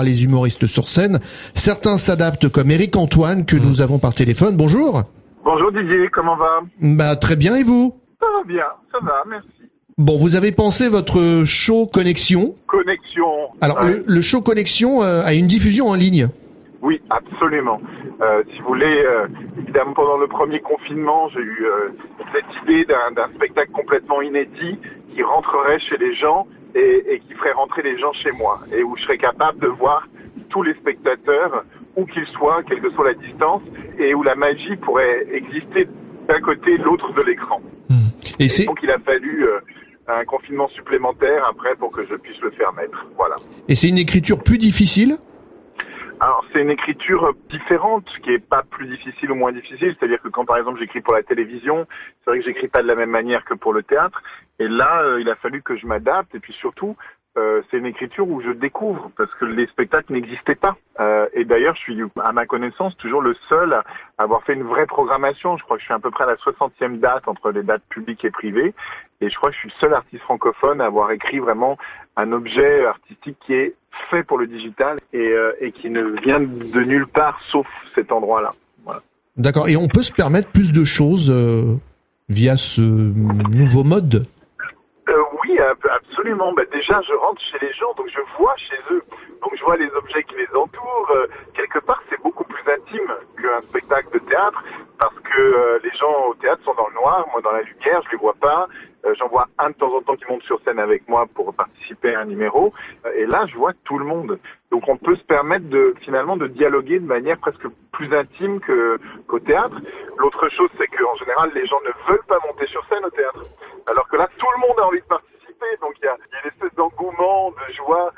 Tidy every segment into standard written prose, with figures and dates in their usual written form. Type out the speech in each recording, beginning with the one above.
Les humoristes sur scène. Certains s'adaptent comme Éric Antoine que nous avons par téléphone. Bonjour. Bonjour Didier, comment va? Très bien, et vous? Ça va bien, ça va, merci. Bon, vous avez pensé votre show Connexion. Alors, ouais. le show Connexion a une diffusion en ligne. Oui, absolument. Si vous voulez, évidemment pendant le premier confinement, j'ai eu cette idée d'un spectacle complètement inédit qui rentrerait chez les gens et qui ferait rentrer les gens chez moi et où je serais capable de voir tous les spectateurs, où qu'ils soient, quelle que soit la distance, et où la magie pourrait exister d'un côté et de l'autre de l'écran. Et donc il a fallu un confinement supplémentaire après pour que je puisse le faire naître. Voilà. Et c'est une écriture plus difficile? Alors c'est une écriture différente, qui est pas plus difficile ou moins difficile. C'est-à-dire que quand par exemple j'écris pour la télévision, c'est vrai que j'écris pas de la même manière que pour le théâtre. Et là, il a fallu que je m'adapte. Et puis surtout, c'est une écriture où je découvre, parce que les spectacles n'existaient pas. Et d'ailleurs, je suis, à ma connaissance, toujours le seul à avoir fait une vraie programmation. Je crois que je suis à peu près à la 60e date entre les dates publiques et privées. Et je crois que je suis le seul artiste francophone à avoir écrit vraiment un objet artistique qui est fait pour le digital et qui ne vient de nulle part sauf cet endroit-là. Voilà. D'accord. Et on peut se permettre plus de choses via ce nouveau mode? Oui, absolument. Déjà, je rentre chez les gens, donc je vois chez eux. Donc je vois les objets qui les entourent. Quelque part, c'est beaucoup plus intime qu'un spectacle de théâtre, parce que les gens au théâtre sont dans le noir, moi dans la lumière, je les vois pas. J'en vois un de temps en temps qui monte sur scène avec moi pour participer à un numéro. Et là, je vois tout le monde. Donc on peut se permettre finalement de dialoguer de manière presque plus intime qu'au théâtre. L'autre chose, c'est qu'en général, les gens ne veulent pas monter sur scène au théâtre. Alors que là, tout le monde a envie de participer. Donc il y a une espèce d'engouement, de joie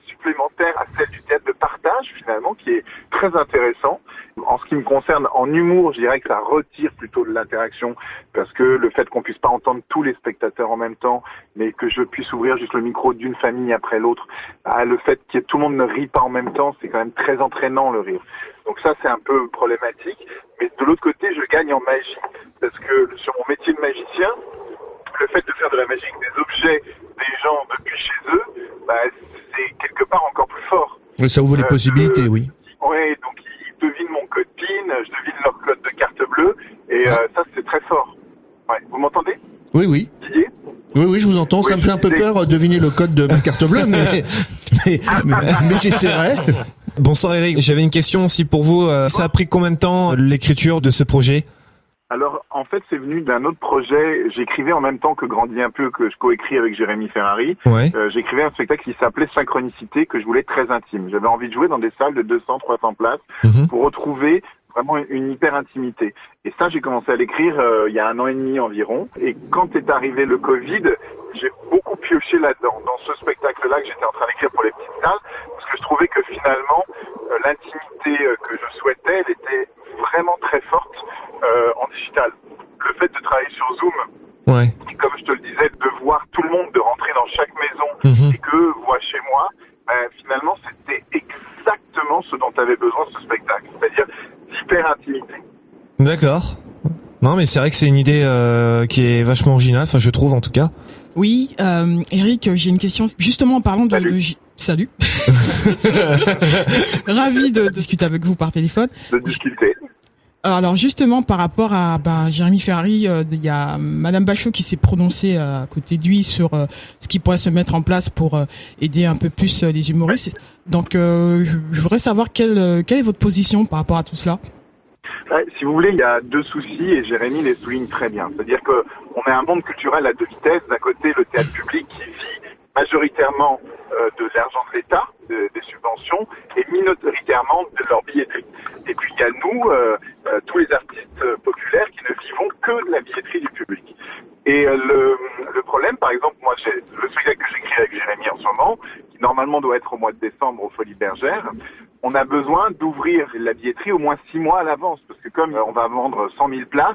supplémentaire à celle du théâtre de partage, finalement, qui est très intéressant. En ce qui me concerne, en humour, je dirais que ça retire plutôt de l'interaction, parce que le fait qu'on puisse pas entendre tous les spectateurs en même temps, mais que je puisse ouvrir juste le micro d'une famille après l'autre, le fait que tout le monde ne rit pas en même temps, c'est quand même très entraînant, le rire. Donc ça, c'est un peu problématique. Mais de l'autre côté, je gagne en magie, parce que sur mon métier de magicien, le fait de faire de la magie avec des objets des gens depuis chez eux, c'est quelque part encore plus fort. Ça ouvre les possibilités, oui. Oui, donc ils devinent mon code PIN, je devine leur code de carte bleue, et ça c'est très fort. Ouais. Vous m'entendez? Oui, oui. Didier? Oui, je vous entends. Ça me fait un peu peur deviner le code de ma carte bleue, mais j'essaierai. Bonsoir Eric, j'avais une question aussi pour vous. Ça a pris combien de temps l'écriture de ce projet? Alors, en fait, c'est venu d'un autre projet. J'écrivais en même temps que Grandis un peu, que je coécris avec Jérémy Ferrari. Ouais. J'écrivais un spectacle qui s'appelait Synchronicité, que je voulais très intime. J'avais envie de jouer dans des salles de 200, 300 places pour retrouver vraiment une hyper intimité. Et ça, j'ai commencé à l'écrire il y a 1 an et demi environ. Et quand est arrivé le Covid, j'ai beaucoup pioché là-dedans, dans ce spectacle-là que j'étais en train d'écrire pour les petites salles, parce que je trouvais que finalement, l'intimité que je souhaitais, elle était vraiment très forte en digital. Le fait de travailler sur Zoom, et comme je te le disais, de voir tout le monde, de rentrer dans chaque maison et que voit chez moi, finalement c'était exactement ce dont avait besoin ce spectacle, c'est-à-dire d'hyper intimité. D'accord. Non mais c'est vrai que c'est une idée qui est vachement originale, enfin je trouve en tout cas. Oui, Eric, j'ai une question. Justement en parlant Salut. Ravi de discuter avec vous par téléphone. De discuter. Alors justement par rapport à Jérémy Ferrari, il y a Madame Bachot qui s'est prononcée à côté de lui sur ce qui pourrait se mettre en place pour aider un peu plus les humoristes. Donc je voudrais savoir quelle est votre position par rapport à tout cela. Si vous voulez, il y a 2 soucis et Jérémy les souligne très bien. C'est-à-dire que on est un monde culturel à 2 vitesses. D'un côté, le théâtre public qui vit majoritairement de l'argent de l'État, des subventions, et minoritairement de leur billetterie. Et puis il y a nous, tous les artistes populaires qui ne vivons que de la billetterie du public. Et le problème, par exemple, moi, j'ai le spectacle que j'écris avec Jérémy en ce moment, qui normalement doit être au mois de décembre aux Folies Bergères, on a besoin d'ouvrir la billetterie au moins 6 mois à l'avance, parce que comme on va vendre 100 000 places,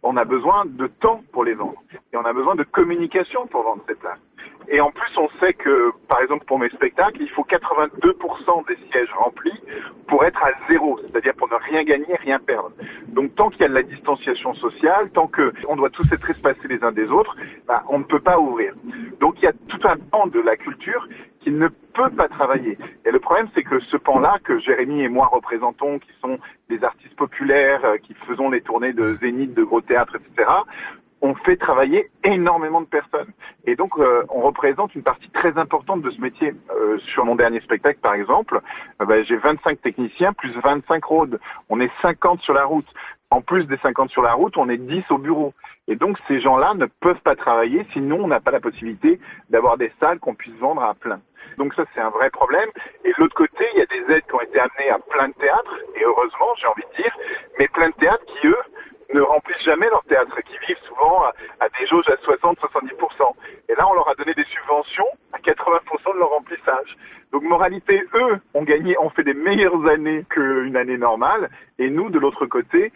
on a besoin de temps pour les vendre. Et on a besoin de communication pour vendre ces places. Et en plus, on sait que, par exemple, pour mes spectacles, il faut 82% des sièges remplis pour être à zéro, c'est-à-dire pour ne rien gagner, rien perdre. Donc, tant qu'il y a de la distanciation sociale, tant que on doit tous être espacés les uns des autres, on ne peut pas ouvrir. Donc, il y a tout un pan de la culture qui ne peut pas travailler. Et le problème, c'est que ce pan-là, que Jérémy et moi représentons, qui sont des artistes populaires, qui faisons les tournées de Zénith, de gros théâtres, etc., on fait travailler énormément de personnes. Et donc, on représente une partie très importante de ce métier. Sur mon dernier spectacle, par exemple, j'ai 25 techniciens plus 25 roads. On est 50 sur la route. En plus des 50 sur la route, on est 10 au bureau. Et donc, ces gens-là ne peuvent pas travailler, sinon on n'a pas la possibilité d'avoir des salles qu'on puisse vendre à plein. Donc ça, c'est un vrai problème. Et de l'autre côté, il y a des aides qui ont été amenées à plein de théâtres, et heureusement, j'ai envie de dire, mais plein de théâtres qui, eux, ne remplissent jamais leur théâtre, qui vivent souvent à des jauges à 60-70%. Et là, on leur a donné des subventions à 80% de leur remplissage. Donc, moralité, eux ont fait des meilleures années qu'une année normale. Et nous, de l'autre côté,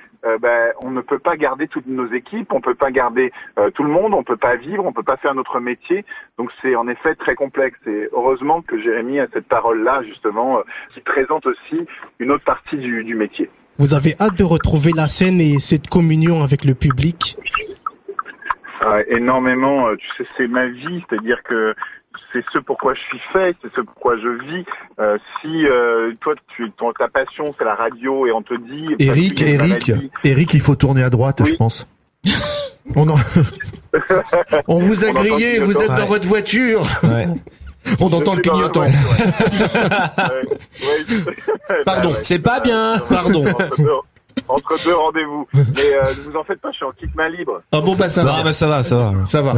on ne peut pas garder toutes nos équipes, on peut pas garder tout le monde, on peut pas vivre, on peut pas faire notre métier. Donc, c'est en effet très complexe. Et heureusement que Jérémy a cette parole-là, justement, qui présente aussi une autre partie du métier. Vous avez hâte de retrouver la scène et cette communion avec le public? Énormément. Tu sais, c'est ma vie, c'est-à-dire que c'est ce pourquoi je suis fait, c'est ce pourquoi je vis. Si toi, ta passion, c'est la radio, et on te dit... Eric, il faut tourner à droite, oui. Je pense. On vous a grillé, vous êtes dans votre voiture. Ouais. On entend le clignotant. Pardon, c'est pas bien. Pardon. Entre deux rendez-vous. Mais ne vous en faites pas, je suis en kit main libre. Ah bon, ça va. Ça va. Ça va.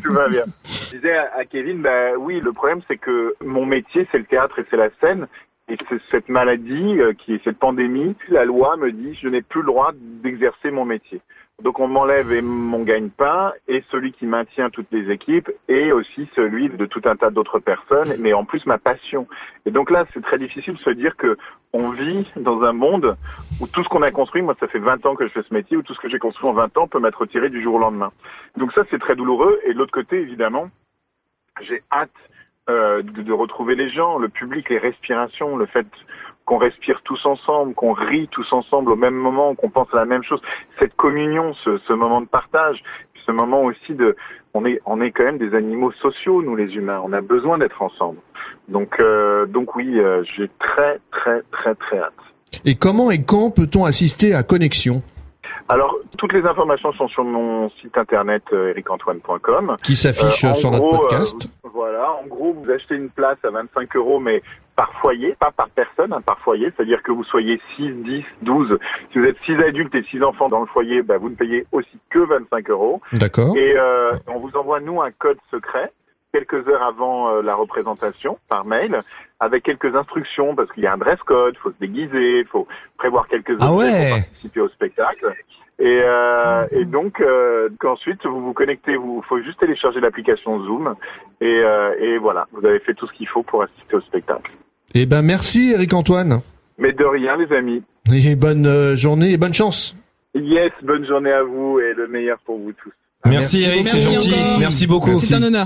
Tout va bien. Je disais à Kevin, oui, le problème, c'est que mon métier, c'est le théâtre et c'est la scène. Et c'est cette maladie, qui est cette pandémie, la loi me dit, je n'ai plus le droit d'exercer mon métier. Donc on m'enlève mon gagne-pain et celui qui maintient toutes les équipes et aussi celui de tout un tas d'autres personnes, mais en plus ma passion. Et donc là, c'est très difficile de se dire que on vit dans un monde où tout ce qu'on a construit, moi ça fait 20 ans que je fais ce métier, où tout ce que j'ai construit en 20 ans peut m'être retiré du jour au lendemain. Donc ça, c'est très douloureux. Et de l'autre côté, évidemment, j'ai hâte de retrouver les gens, le public, les respirations, le fait qu'on respire tous ensemble, qu'on rit tous ensemble au même moment, qu'on pense à la même chose. Cette communion, ce moment de partage, ce moment aussi on est quand même des animaux sociaux, nous les humains. On a besoin d'être ensemble. Donc oui, j'ai très très très très hâte. Et comment et quand peut-on assister à Connexion ? Alors, toutes les informations sont sur mon site internet ericantoine.com. Qui s'affiche sur notre podcast. Voilà, en gros, vous achetez une place à 25 €, mais par foyer, pas par personne, par foyer. C'est-à-dire que vous soyez 6, 10, 12. Si vous êtes 6 adultes et 6 enfants dans le foyer, vous ne payez aussi que 25 €. D'accord. Et on vous envoie, nous, un code secret quelques heures avant la représentation par mail, avec quelques instructions, parce qu'il y a un dress code, il faut se déguiser, il faut prévoir quelques objets pour participer au spectacle. Et donc, qu'ensuite vous vous connectez, il faut juste télécharger l'application Zoom, et voilà, vous avez fait tout ce qu'il faut pour assister au spectacle. Eh ben, merci Eric-Antoine. Mais de rien, les amis. Et bonne journée et bonne chance. Yes, bonne journée à vous et le meilleur pour vous tous. Merci Eric, c'est gentil. Merci beaucoup. C'est un honneur.